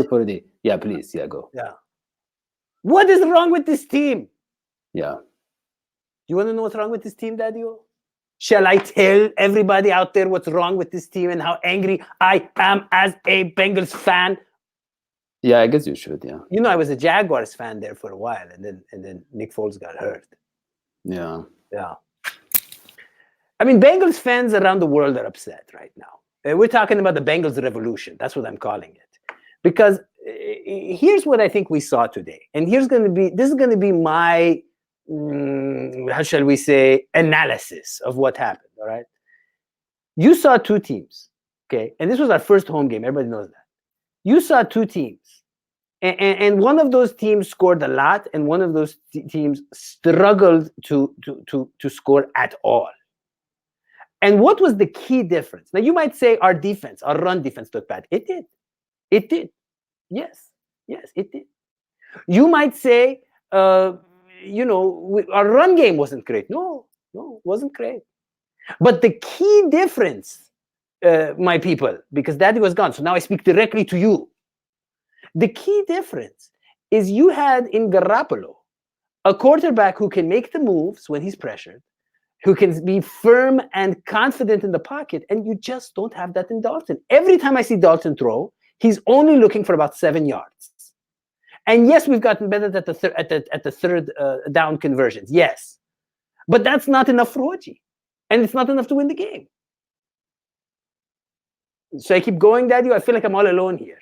Purdy. Yeah, please. Yeah, go. Yeah. What is wrong with this team? Yeah. You want to know what's wrong with this team, Dadio? Shall I tell everybody out there what's wrong with this team and how angry I am as a Bengals fan? Yeah, I guess you should. Yeah. You know, I was a Jaguars fan there for a while, and then Nick Foles got hurt. Yeah. Yeah. I mean, Bengals fans around the world are upset right now. We're talking about the Bengals revolution. That's what I'm calling it. Because here's what I think we saw today. And this is going to be my, how shall we say, analysis of what happened, all right? You saw two teams, okay? And this was our first home game. Everybody knows that. You saw two teams. And one of those teams scored a lot, and one of those teams struggled to score at all. And what was the key difference? Now, you might say our run defense looked bad. It did. It did. Yes, it did. You might say, our run game wasn't great. No, it wasn't great. But the key difference, my people, because Daddy was gone, so now I speak directly to you. The key difference is you had in Garoppolo a quarterback who can make the moves when he's pressured, who can be firm and confident in the pocket, and you just don't have that in Dalton. Every time I see Dalton throw, he's only looking for about 7 yards. And yes, we've gotten better at the third down conversions. Yes, but that's not enough for Hodgie, and it's not enough to win the game. So I keep going, Daddy. I feel like I'm all alone here.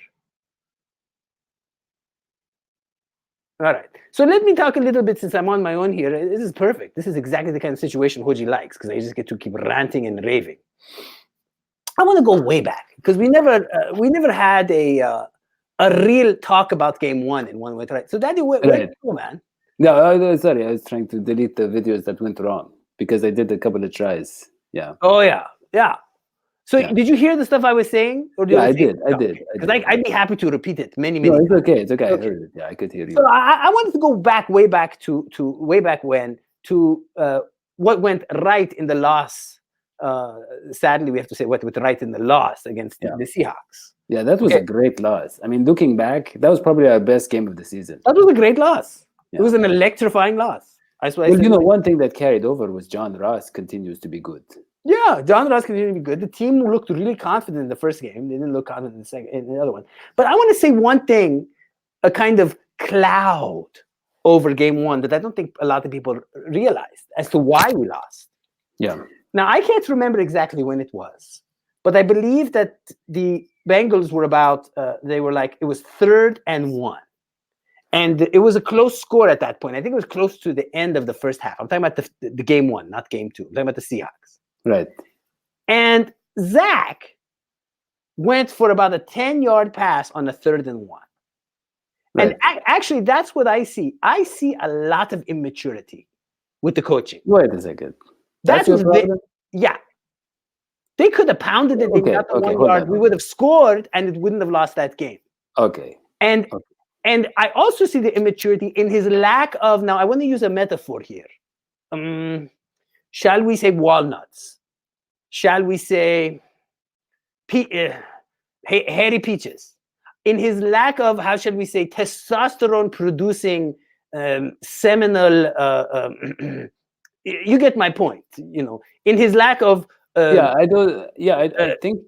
All right. So let me talk a little bit, since I'm on my own here. This is perfect. This is exactly the kind of situation Hodgie likes, because I just get to keep ranting and raving. I want to go way back, because we never had a real talk about game one in one way, right? So, Daddy, where did you go, man? No, sorry. I was trying to delete the videos that went wrong, because I did a couple of tries. Yeah. Oh, yeah. So did you hear the stuff I was saying? Or I did. Because I'd be happy to repeat it many No, it's times. okay. It's okay. I heard it. Yeah, I could hear you. So I wanted to go way back when what went right in the loss. Sadly, we have to say what went right in the loss against the Seahawks. Yeah, that was a great loss. I mean, looking back, that was probably our best game of the season. That was a great loss. Yeah. It was an electrifying loss. One thing that carried over was John Ross continues to be good. Yeah, John Ross continued to be good. The team looked really confident in the first game. They didn't look confident in the other one. But I want to say one thing, a kind of cloud over game one that I don't think a lot of people realized as to why we lost. Yeah. Now, I can't remember exactly when it was, but I believe that the Bengals were it was 3rd and 1. And it was a close score at that point. I think it was close to the end of the first half. I'm talking about the game one, not game two. I'm talking about the Seahawks. Right. And Zack went for about a 10-yard pass on a 3rd and 1. Right. And actually, that's what I see. I see a lot of immaturity with the coaching. Wait a second. That's your problem? They could have pounded it. They got the 1 yard. We would have scored, and it wouldn't have lost that game. Okay. And I also see the immaturity in his lack of, now I want to use a metaphor here. Shall we say walnuts? Shall we say hairy peaches? In his lack of, how shall we say, testosterone-producing seminal, you get my point, in his lack of... I think,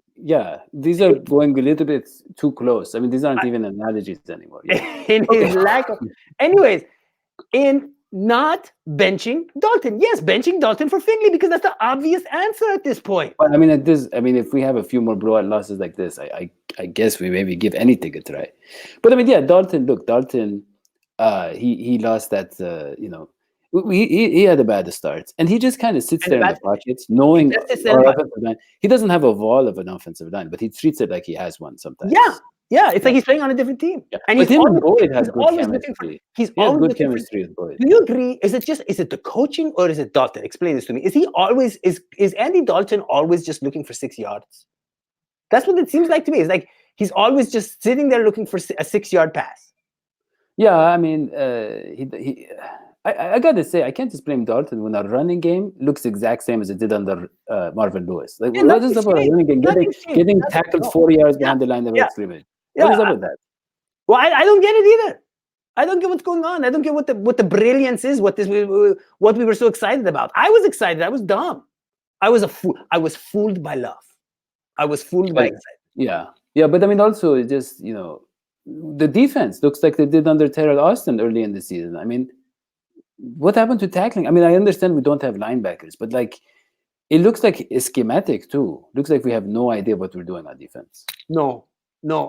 these are going a little bit too close. I mean, these aren't even analogies anymore. Yeah. In his lack of... Anyways, in not benching Dalton. Yes, benching Dalton for Finley, because that's the obvious answer at this point. Well, I mean, if we have a few more blowout losses like this, I guess we maybe give anything a try. But I mean, Dalton, he lost that, he had a bad start, and he just kind of sits there in the pockets, knowing our offensive line. He doesn't have a wall of an offensive line, but he treats it like he has one sometimes. Yeah, it's like he's playing on a different team. Yeah. And Boyd has good chemistry. He's always good chemistry with Boyd. Do you agree? Is it the coaching, or is it Dalton? Explain this to me. Is Andy Dalton always just looking for 6 yards? That's what it seems like to me. It's like he's always just sitting there looking for a 6-yard pass. Yeah, I mean, I gotta say, I can't just blame Dalton when our running game looks the exact same as it did under Marvin Lewis. Like, what is about a running game getting tackled 4 yards behind the line of scrimmage? What is up with that? Well, I don't get it either. I don't get what's going on. I don't get what the brilliance is. What we were so excited about. I was excited. I was dumb. I was a fool. I was fooled by love. I was fooled by excitement. Yeah. But I mean, also, it just the defense looks like they did under Terrell Austin early in the season. I mean, what happened to tackling? I mean, I understand we don't have linebackers, but like, it looks like a schematic too. Looks like we have no idea what we're doing on defense. No.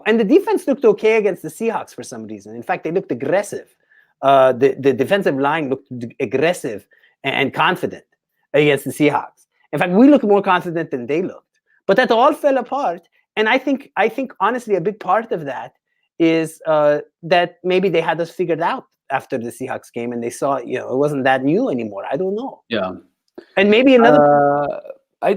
And the defense looked okay against the Seahawks for some reason. In fact, they looked aggressive. The defensive line looked aggressive and confident against the Seahawks. In fact, we looked more confident than they looked. But that all fell apart. And I think honestly, a big part of that is that maybe they had us figured out after the Seahawks game, and they saw, it wasn't that new anymore. I don't know. Yeah. And maybe another. I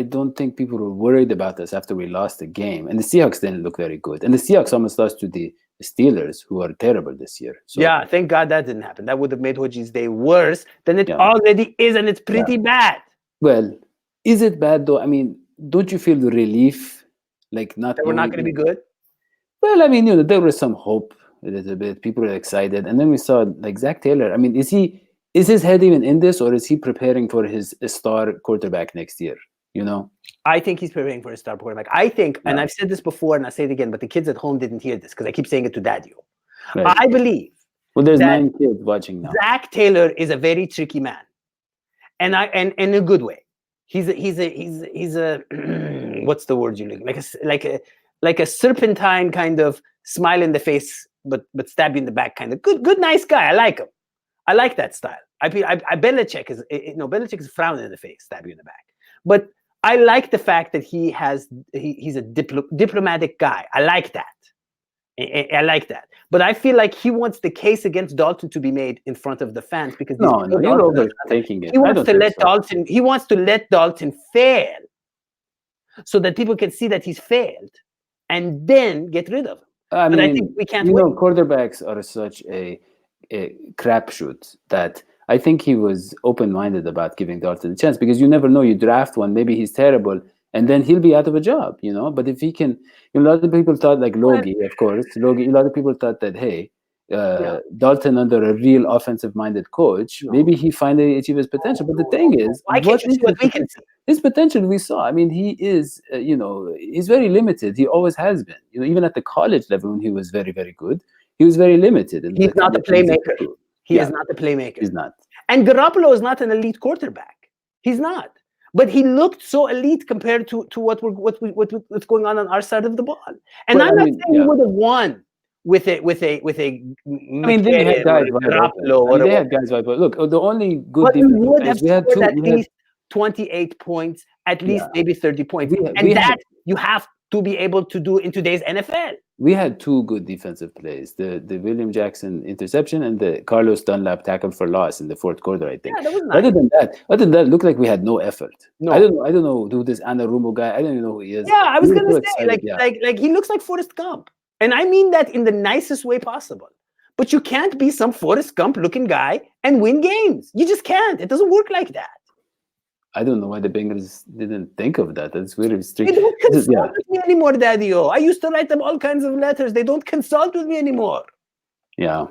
don't think people were worried about us after we lost the game, and the Seahawks didn't look very good. And the Seahawks almost lost to the Steelers, who are terrible this year. So, yeah, thank God that didn't happen. That would have made Hodgie's day worse than it already is, and it's pretty bad. Well, is it bad though? I mean, don't you feel the relief, like that we're not going to be good? Well, I mean, there was some hope a little bit. People were excited, and then we saw like Zack Taylor. I mean, is his head even in this, or is he preparing for his star quarterback next year? I think he's preparing for a star quarterback. I think, and I've said this before, and I'll say it again, but the kids at home didn't hear this because I keep saying it to Dadio. Right. I believe. Well, there's 9 kids watching now. Zack Taylor is a very tricky man, and in a good way. He's a what's the word you like a serpentine kind of smile in the face, but stab you in the back kind of good nice guy. I like him. I like that style. Belichick is frowning in the face, stab you in the back. But I like the fact that he's a diplomatic guy. I like that. I like that. But I feel like he wants the case against Dalton to be made in front of the fans because no, you're overtaking it. He wants to let Dalton. He wants to let Dalton fail, so that people can see that he's failed, and then get rid of him. I think we can't. Quarterbacks are such a crapshoot that I think he was open-minded about giving Dalton a chance because you never know. You draft one, maybe he's terrible, and then he'll be out of a job, But if he can, a lot of people thought, like Logie, of course, a lot of people thought that, hey, Dalton under a real offensive-minded coach, maybe he finally achieved his potential. But the thing is, his potential we saw. I mean, he is, he's very limited. He always has been. Even at the college level when he was very, very good, he was very limited. He's not the playmaker. He is not the playmaker. He's not. And Garoppolo is not an elite quarterback. He's not. But he looked so elite compared to what's going on our side of the ball. And I'm not saying he would have won with a. I mean, they had guys Garoppolo. They had guys. Look, the only good defense would have scored at least 28 points, at least maybe 30 points, you have to be able to do in today's NFL. We had 2 good defensive plays: the William Jackson interception and the Carlos Dunlap tackle for loss in the 4th quarter. I think. Yeah, that was nice. Other than that, it looked like we had no effort. No. I don't know who this Anarumo guy. I don't even know who he is. Yeah, I was gonna say like he looks like Forrest Gump, and I mean that in the nicest way possible. But you can't be some Forrest Gump looking guy and win games. You just can't. It doesn't work like that. I don't know why the Bengals didn't think of that. That's really strict. They don't consult with me anymore, Dadio. I used to write them all kinds of letters. They don't consult with me anymore. Yeah.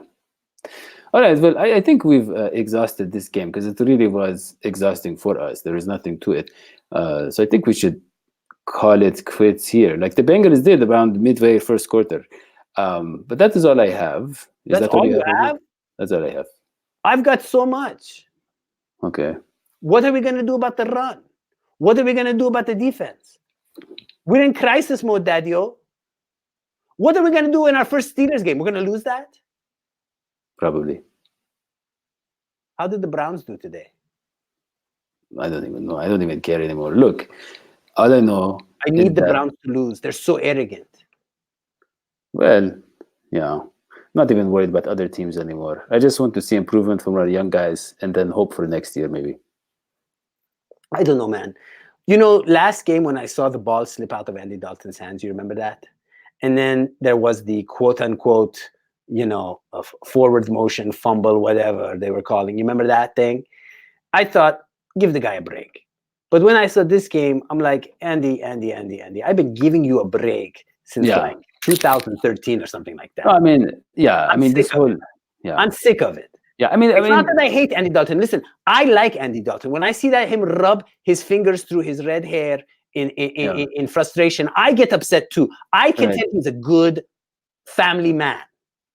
All right. Well, I think we've exhausted this game because it really was exhausting for us. There is nothing to it. So I think we should call it quits here. Like the Bengals did around midway 1st quarter. But that is all I have. That's all you have? That's all I have. I've got so much. Okay. What are we going to do about the run? What are we going to do about the defense? We're in crisis mode, Dadio. What are we going to do in our first Steelers game? We're going to lose that? Probably. How did the Browns do today? I don't even know. I don't even care anymore. Look, all I know... I need the Browns to lose. They're so arrogant. Well, not even worried about other teams anymore. I just want to see improvement from our young guys and then hope for next year, maybe. I don't know, man. Last game when I saw the ball slip out of Andy Dalton's hands, you remember that? And then there was the quote-unquote, forward motion, fumble, whatever they were calling. You remember that thing? I thought, give the guy a break. But when I saw this game, I'm like, Andy, I've been giving you a break since 2013 or something like that. No, I mean, yeah. I I'm mean, this sick of whole, it. yeah, I'm sick of it. yeah. I mean, It's not that I hate Andy Dalton. Listen, I like Andy Dalton. When I see that him rub his fingers through his red hair in frustration, I get upset too. I can tell he's a good family man.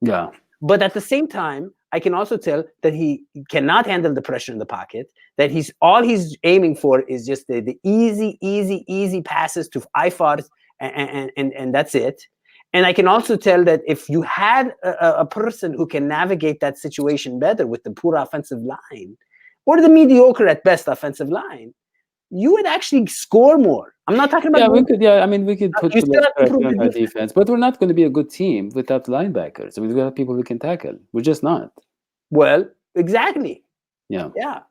Yeah. But at the same time, I can also tell that he cannot handle the pressure in the pocket, that all he's aiming for is just the easy passes to Eifert, and that's it. And I can also tell that if you had a person who can navigate that situation better with the poor offensive line, or the mediocre at best offensive line, you would actually score more. I'm not talking about. Yeah, we could. Yeah, I mean, we could put You still have to improve on our defense, but we're not going to be a good team without linebackers. I mean, we have people we can tackle. We're just not. Well, exactly. Yeah. Yeah.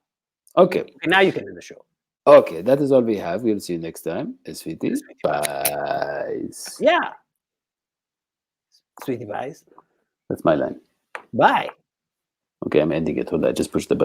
Okay. Now you can end the show. Okay, that is all we have. We'll see you next time. SVT. Bye. Yeah. Sweetie Pies. That's my line. Bye. Okay, I'm ending it. Hold on. I just pushed the button.